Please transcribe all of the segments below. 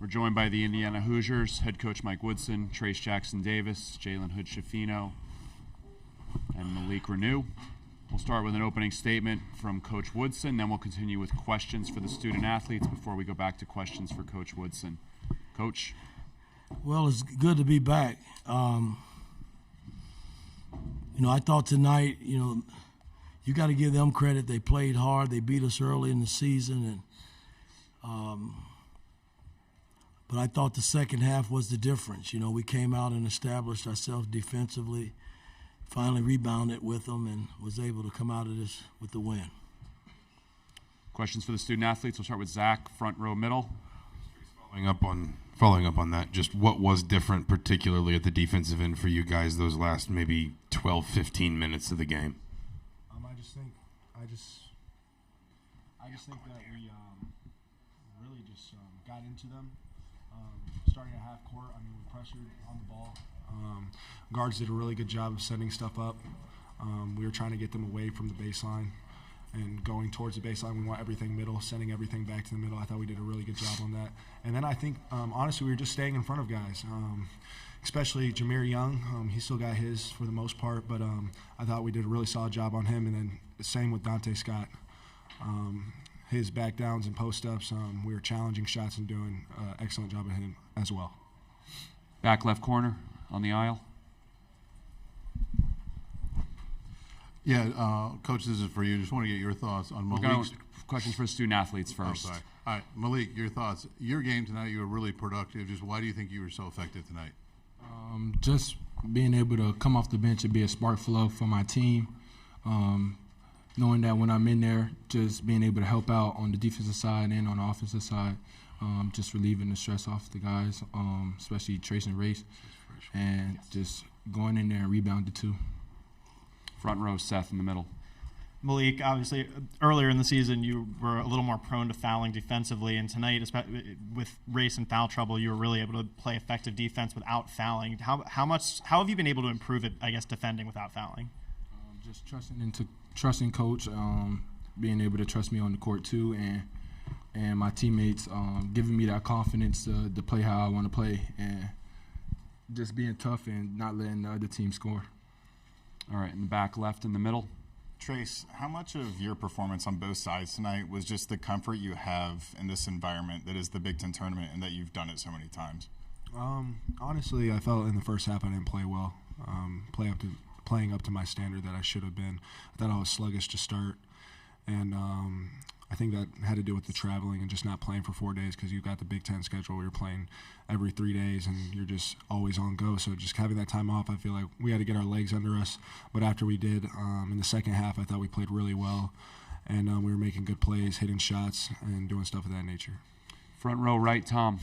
We're joined by the Indiana Hoosiers, head coach Mike Woodson, Trace Jackson-Davis, Jalen Hood-Schifino, and Malik Renew. We'll start with an opening statement from Coach Woodson, then we'll continue with questions for the student athletes before we go back to questions for Coach Woodson. Coach? Well, it's good to be back. I thought tonight, you got to give them credit. They played hard. They beat us early in the season, but I thought the second half was the difference. We came out and established ourselves defensively, finally rebounded with them, and was able to come out of this with the win. Questions for the student athletes. We'll start with Zach, front row middle. Following up on that, just what was different, particularly at the defensive end for you guys those last maybe 12, 15 minutes of the game? I just think that we really just got into them. Starting at half court, we pressured on the ball. Guards did a really good job of setting stuff up. We were trying to get them away from the baseline and going towards the baseline. We want everything middle, sending everything back to the middle. I thought we did a really good job on that. And then I think, honestly, we were just staying in front of guys, especially Jameer Young. He still got his for the most part, but I thought we did a really solid job on him. And then the same with Dante Scott. His back downs and post-ups, we were challenging shots and doing an excellent job of him as well. Back left corner on the aisle. Yeah, Coach, this is for you. Just want to get your thoughts on Malik's. Questions for student athletes first. Oh, sorry. All right, Malik, your thoughts. Your game tonight, you were really productive. Just why do you think you were so effective tonight? Just being able to come off the bench and be a spark flow for my team. Knowing that when I'm in there, just being able to help out on the defensive side and on the offensive side, just relieving the stress off the guys, especially Trace and Race, and just going in there and rebounding too. Front row, Seth in the middle. Malik, obviously, earlier in the season, you were a little more prone to fouling defensively, and tonight, with Race and foul trouble, you were really able to play effective defense without fouling. How have you been able to improve it, defending without fouling? Just trusting Coach, being able to trust me on the court too, and my teammates giving me that confidence to play how I want to play, and just being tough and not letting the other team score. All right, in the back left, in the middle. Trace, how much of your performance on both sides tonight was just the comfort you have in this environment that is the Big Ten tournament and that you've done it so many times? Honestly, I felt in the first half I didn't play well, playing up to my standard that I should have been. I thought I was sluggish to start, and I think that had to do with the traveling and just not playing for 4 days because you've got the Big Ten schedule where you're playing every 3 days and you're just always on go. So just having that time off, I feel like we had to get our legs under us. But after we did, in the second half, I thought we played really well, and we were making good plays, hitting shots, and doing stuff of that nature. Front row right, Tom.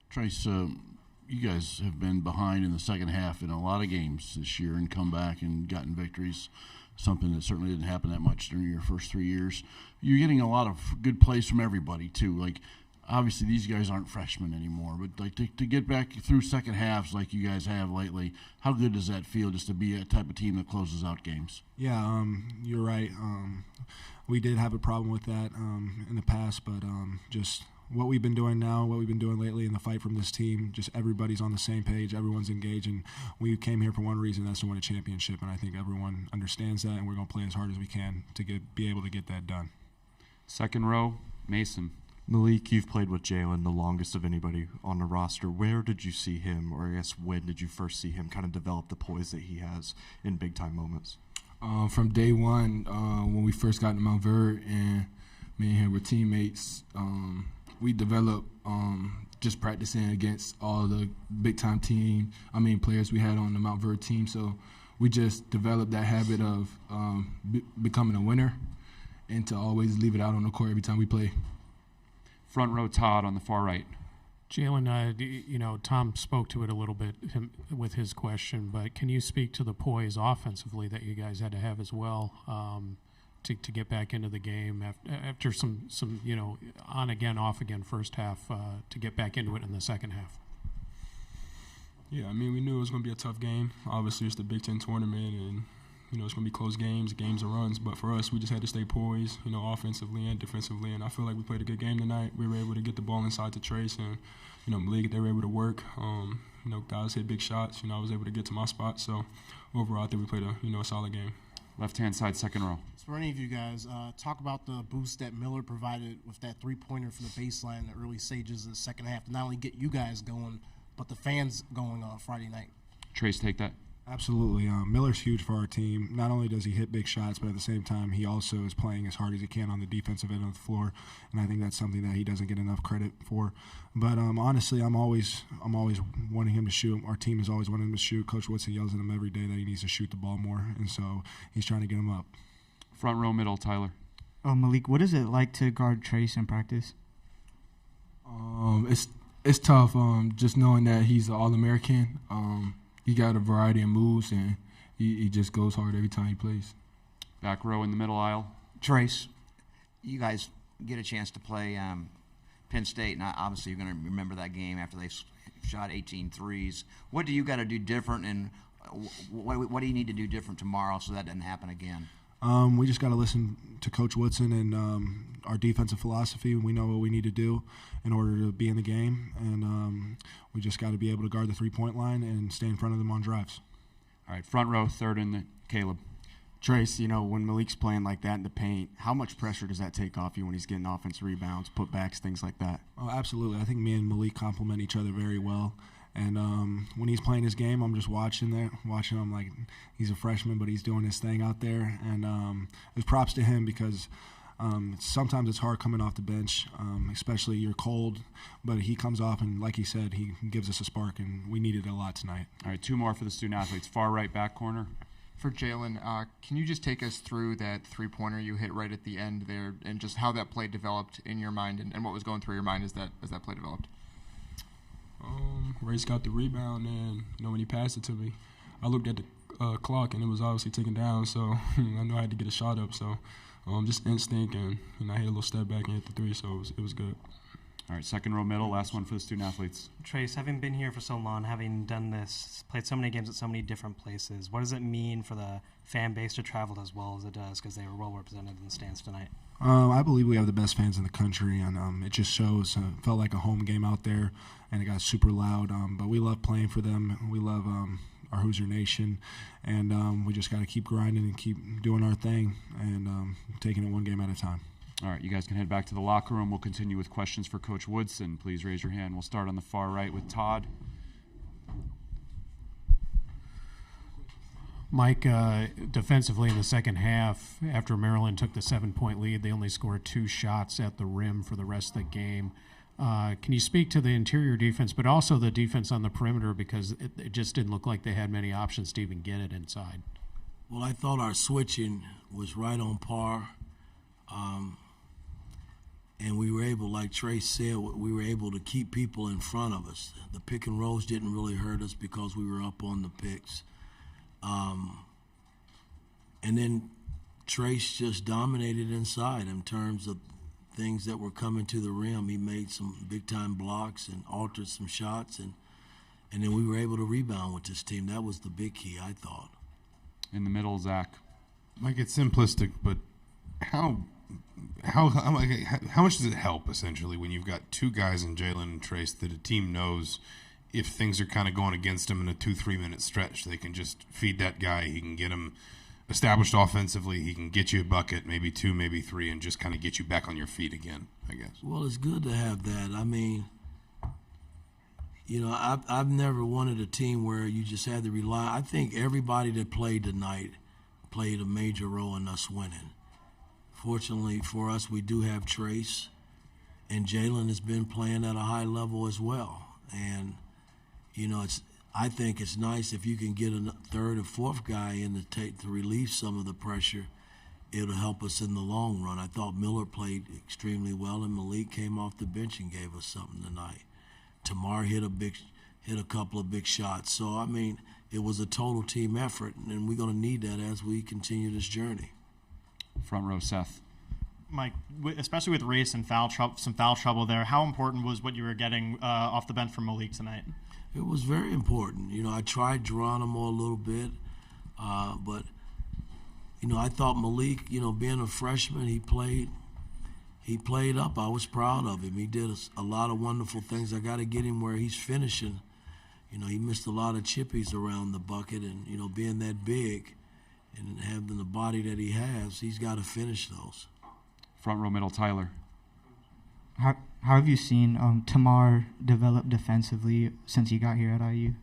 Trace, you guys have been behind in the second half in a lot of games this year and come back and gotten victories, something that certainly didn't happen that much during your first 3 years. You're getting a lot of good plays from everybody, too. Obviously, these guys aren't freshmen anymore, but to get back through second halves like you guys have lately, how good does that feel just to be a type of team that closes out games? Yeah, you're right. We did have a problem with that in the past, but just what we've been doing now, what we've been doing lately in the fight from this team, just everybody's on the same page, everyone's engaged, and we came here for one reason, that's to win a championship, and I think everyone understands that, and we're going to play as hard as we can to be able to get that done. Second row, Mason. Malik, you've played with Jalen the longest of anybody on the roster. Where did you see him, or I guess when did you first see him kind of develop the poise that he has in big-time moments? From day one, when we first got to Mount Verde and me and him were teammates, we developed just practicing against all the big-time players we had on the Mount Verde team. So we just developed that habit of becoming a winner and to always leave it out on the court every time we play. Front row, Todd on the far right. Jalen, Tom spoke to it a little bit with his question, but can you speak to the poise offensively that you guys had to have as well to get back into the game after some on again, off again first half to get back into it in the second half? Yeah, we knew it was going to be a tough game. Obviously, it's the Big Ten tournament, and it's going to be close games and runs. But for us, we just had to stay poised, offensively and defensively. And I feel like we played a good game tonight. We were able to get the ball inside to Trace, and Malik, they were able to work. Guys hit big shots. I was able to get to my spot. So overall, I think we played a solid game. Left-hand side, second row. So for any of you guys, talk about the boost that Miller provided with that three-pointer from the baseline in the early stages of the second half to not only get you guys going, but the fans going on Friday night. Trace, take that. Absolutely. Miller's huge for our team. Not only does he hit big shots, but at the same time, he also is playing as hard as he can on the defensive end of the floor, and I think that's something that he doesn't get enough credit for. But honestly, I'm always wanting him to shoot. Our team is always wanting him to shoot. Coach Woodson yells at him every day that he needs to shoot the ball more, and so he's trying to get him up. Front row, middle, Tyler. Malik, what is it like to guard Trace in practice? It's tough. Just knowing that he's an All-American. He got a variety of moves, and he just goes hard every time he plays. Back row in the middle aisle. Trace, you guys get a chance to play Penn State, and obviously you're going to remember that game after they shot 18 threes. What do you got to do different, and what do you need to do different tomorrow so that doesn't happen again? We just got to listen to Coach Woodson and our defensive philosophy. We know what we need to do in order to be in the game, and we just got to be able to guard the three-point line and stay in front of them on drives. All right, front row, third in the Caleb. Trace, when Malik's playing like that in the paint, how much pressure does that take off you when he's getting offensive rebounds, putbacks, things like that? Oh, absolutely. I think me and Malik complement each other very well. And when he's playing his game, I'm just watching him like he's a freshman, but he's doing his thing out there. And it's props to him because sometimes it's hard coming off the bench, especially you're cold. But he comes off, and like he said, he gives us a spark, and we needed it a lot tonight. All right, two more for the student athletes. Far right back corner. For Jalen, can you just take us through that three-pointer you hit right at the end there, and just how that play developed in your mind, and what was going through your mind as that play developed? Race got the rebound, and when he passed it to me, I looked at the clock, and it was obviously ticking down, so I knew I had to get a shot up. So just instinct, and I hit a little step back and hit the three, so it was good. All right, second row middle, last one for the student athletes. Trace, having been here for so long, having done this, played so many games at so many different places, what does it mean for the fan base to travel as well as it does, because they were well represented in the stands tonight? I believe we have the best fans in the country, and it just shows. Felt like a home game out there, and it got super loud. But we love playing for them. We love our Hoosier Nation, and we just got to keep grinding and keep doing our thing and taking it one game at a time. All right, you guys can head back to the locker room. We'll continue with questions for Coach Woodson. Please raise your hand. We'll start on the far right with Todd. Mike, defensively in the second half, after Maryland took the 7-point lead, they only scored 2 shots at the rim for the rest of the game. Can you speak to the interior defense, but also the defense on the perimeter, because it just didn't look like they had many options to even get it inside? Well, I thought our switching was right on par. And we were able, like Trace said, we were able to keep people in front of us. The pick and rolls didn't really hurt us because we were up on the picks. And then Trace just dominated inside in terms of things that were coming to the rim. He made some big-time blocks and altered some shots, and then we were able to rebound with this team. That was the big key, I thought. In the middle, Zach. Mike, it's simplistic, but how much does it help, essentially, when you've got two guys in Jalen and Trace that a team knows if things are kind of going against them in a 2-3 minute stretch, they can just feed that guy. He can get him established offensively. He can get you a bucket, maybe 2, maybe 3, and just kind of get you back on your feet again, I guess. Well, it's good to have that. I mean, I've never wanted a team where you just had to rely. I think everybody that played tonight played a major role in us winning. Fortunately for us, we do have Trace, and Jalen has been playing at a high level as well. And, I think it's nice if you can get a third or fourth guy in to relieve some of the pressure. It'll help us in the long run. I thought Miller played extremely well, and Malik came off the bench and gave us something tonight. Tamar hit a couple of big shots. So, I mean, it was a total team effort, and we're going to need that as we continue this journey. Front row, Seth. Mike, especially with race and some foul trouble there, how important was what you were getting off the bench from Malik tonight? It was very important. I tried Geronimo a little bit, but I thought Malik, being a freshman, he played up. I was proud of him. He did a lot of wonderful things. I got to get him where he's finishing. He missed a lot of chippies around the bucket, and being that big and having the body that he has, he's got to finish those. Front row middle, Tyler. How have you seen Tamar develop defensively since he got here at IU?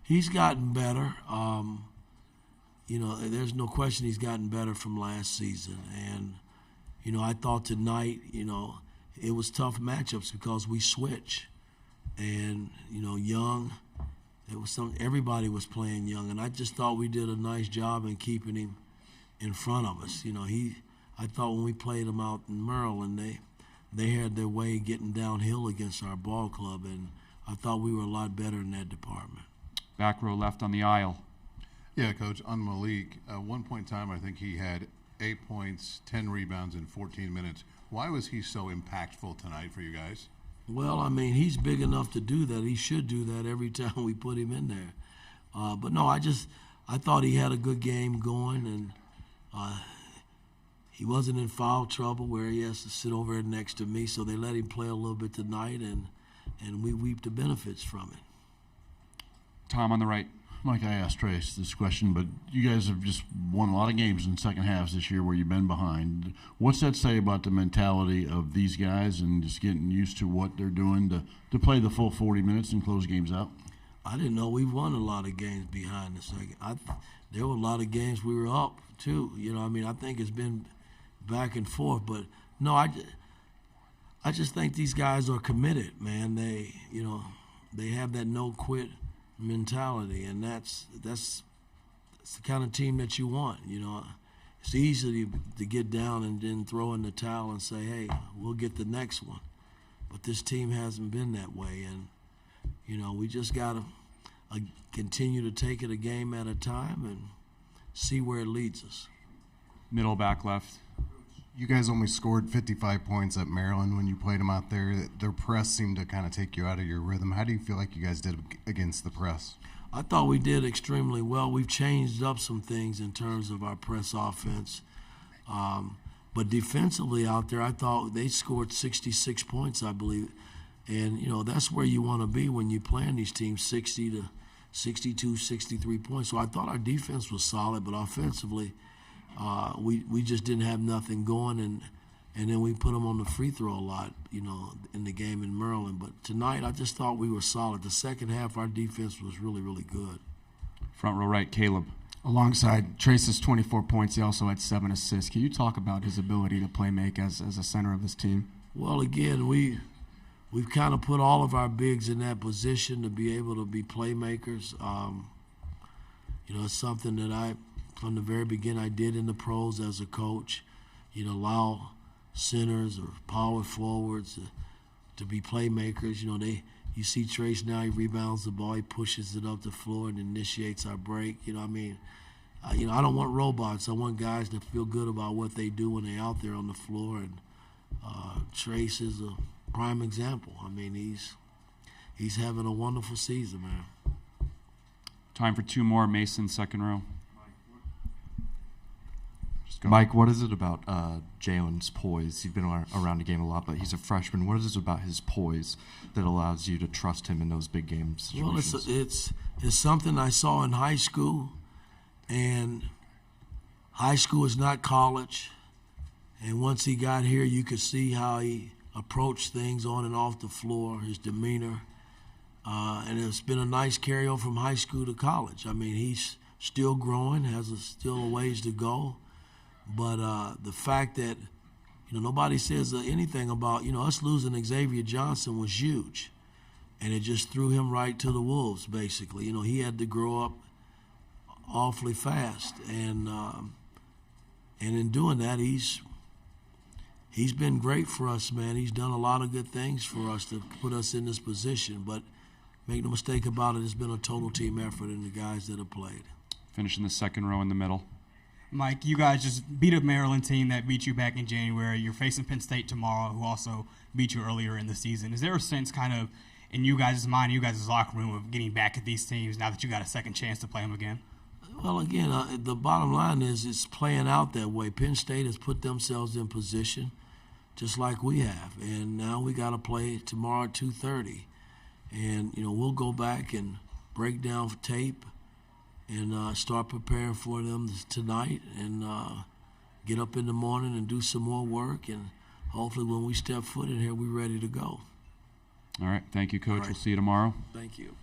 He's gotten better. There's no question he's gotten better from last season. And, I thought tonight, it was tough matchups because we switch. And, Young, everybody was playing Young. And I just thought we did a nice job in keeping him in front of us. I thought when we played him out in Maryland, they had their way getting downhill against our ball club. And I thought we were a lot better in that department. Back row left on the aisle. Yeah, Coach, on Malik, at one point in time, I think he had 8 points, 10 rebounds in 14 minutes. Why was he so impactful tonight for you guys? Well, he's big enough to do that. He should do that every time we put him in there. But no, I thought he had a good game going, and he wasn't in foul trouble where he has to sit over next to me, so they let him play a little bit tonight, and we reaped the benefits from it. Tom on the right. Mike, I asked Trace this question, but you guys have just won a lot of games in second halves this year where you've been behind. What's that say about the mentality of these guys and just getting used to what they're doing to play the full 40 minutes and close games out? I didn't know we won a lot of games behind the second. There were a lot of games we were up, too. I think it's been back and forth. But, no, I just think these guys are committed, man. They have that no-quit mentality, and that's the kind of team that you want. It's easy to get down and then throw in the towel and say, hey, we'll get the next one. But this team hasn't been that way, and we just got to continue to take it a game at a time and see where it leads us. Middle back left. You guys only scored 55 points at Maryland when you played them out there. Their press seemed to kind of take you out of your rhythm. How do you feel like you guys did against the press? I thought we did extremely well. We've changed up some things in terms of our press offense. But defensively out there, I thought they scored 66 points, I believe. And, that's where you want to be when you're playing these teams, 60 to 62, 63 points. So I thought our defense was solid, but offensively, we just didn't have nothing going, and then we put them on the free throw a lot, in the game in Maryland. But tonight, I just thought we were solid. The second half, our defense was really, really good. Front row right, Caleb. Alongside Trace's 24 points, he also had 7 assists. Can you talk about his ability to play make as a center of this team? Well, again, we've kind of put all of our bigs in that position to be able to be playmakers. It's something that from the very beginning, I did in the pros as a coach. Allow centers or power forwards to be playmakers. You see Trace now, he rebounds the ball, he pushes it up the floor and initiates our break. I don't want robots. I want guys that feel good about what they do when they're out there on the floor. And Trace is a prime example. He's having a wonderful season, man. Time for two more. Mason, second row. Mike, what is it about Jalen's poise? You've been around the game a lot, but he's a freshman. What is it about his poise that allows you to trust him in those big game situations? Well, it's something I saw in high school, and high school is not college. And once he got here, you could see how he approached things on and off the floor, his demeanor. And it's been a nice carryover from high school to college. He's still growing, still a ways to go. But the fact that, nobody says anything about, us losing Xavier Johnson was huge. And it just threw him right to the wolves, basically. He had to grow up awfully fast. And in doing that, he's been great for us, man. He's done a lot of good things for us to put us in this position. But make no mistake about it, it's been a total team effort in the guys that have played. Finishing the second row in the middle. Mike, you guys just beat a Maryland team that beat you back in January. You're facing Penn State tomorrow, who also beat you earlier in the season. Is there a sense kind of in you guys' mind, you guys' locker room, of getting back at these teams now that you got a second chance to play them again? Well, again, the bottom line is it's playing out that way. Penn State has put themselves in position just like we have, and now we got to play tomorrow at 2:30. And, we'll go back and break down tape and start preparing for them tonight and get up in the morning and do some more work. And hopefully when we step foot in here, we're ready to go. All right. Thank you, Coach. All right. We'll see you tomorrow. Thank you.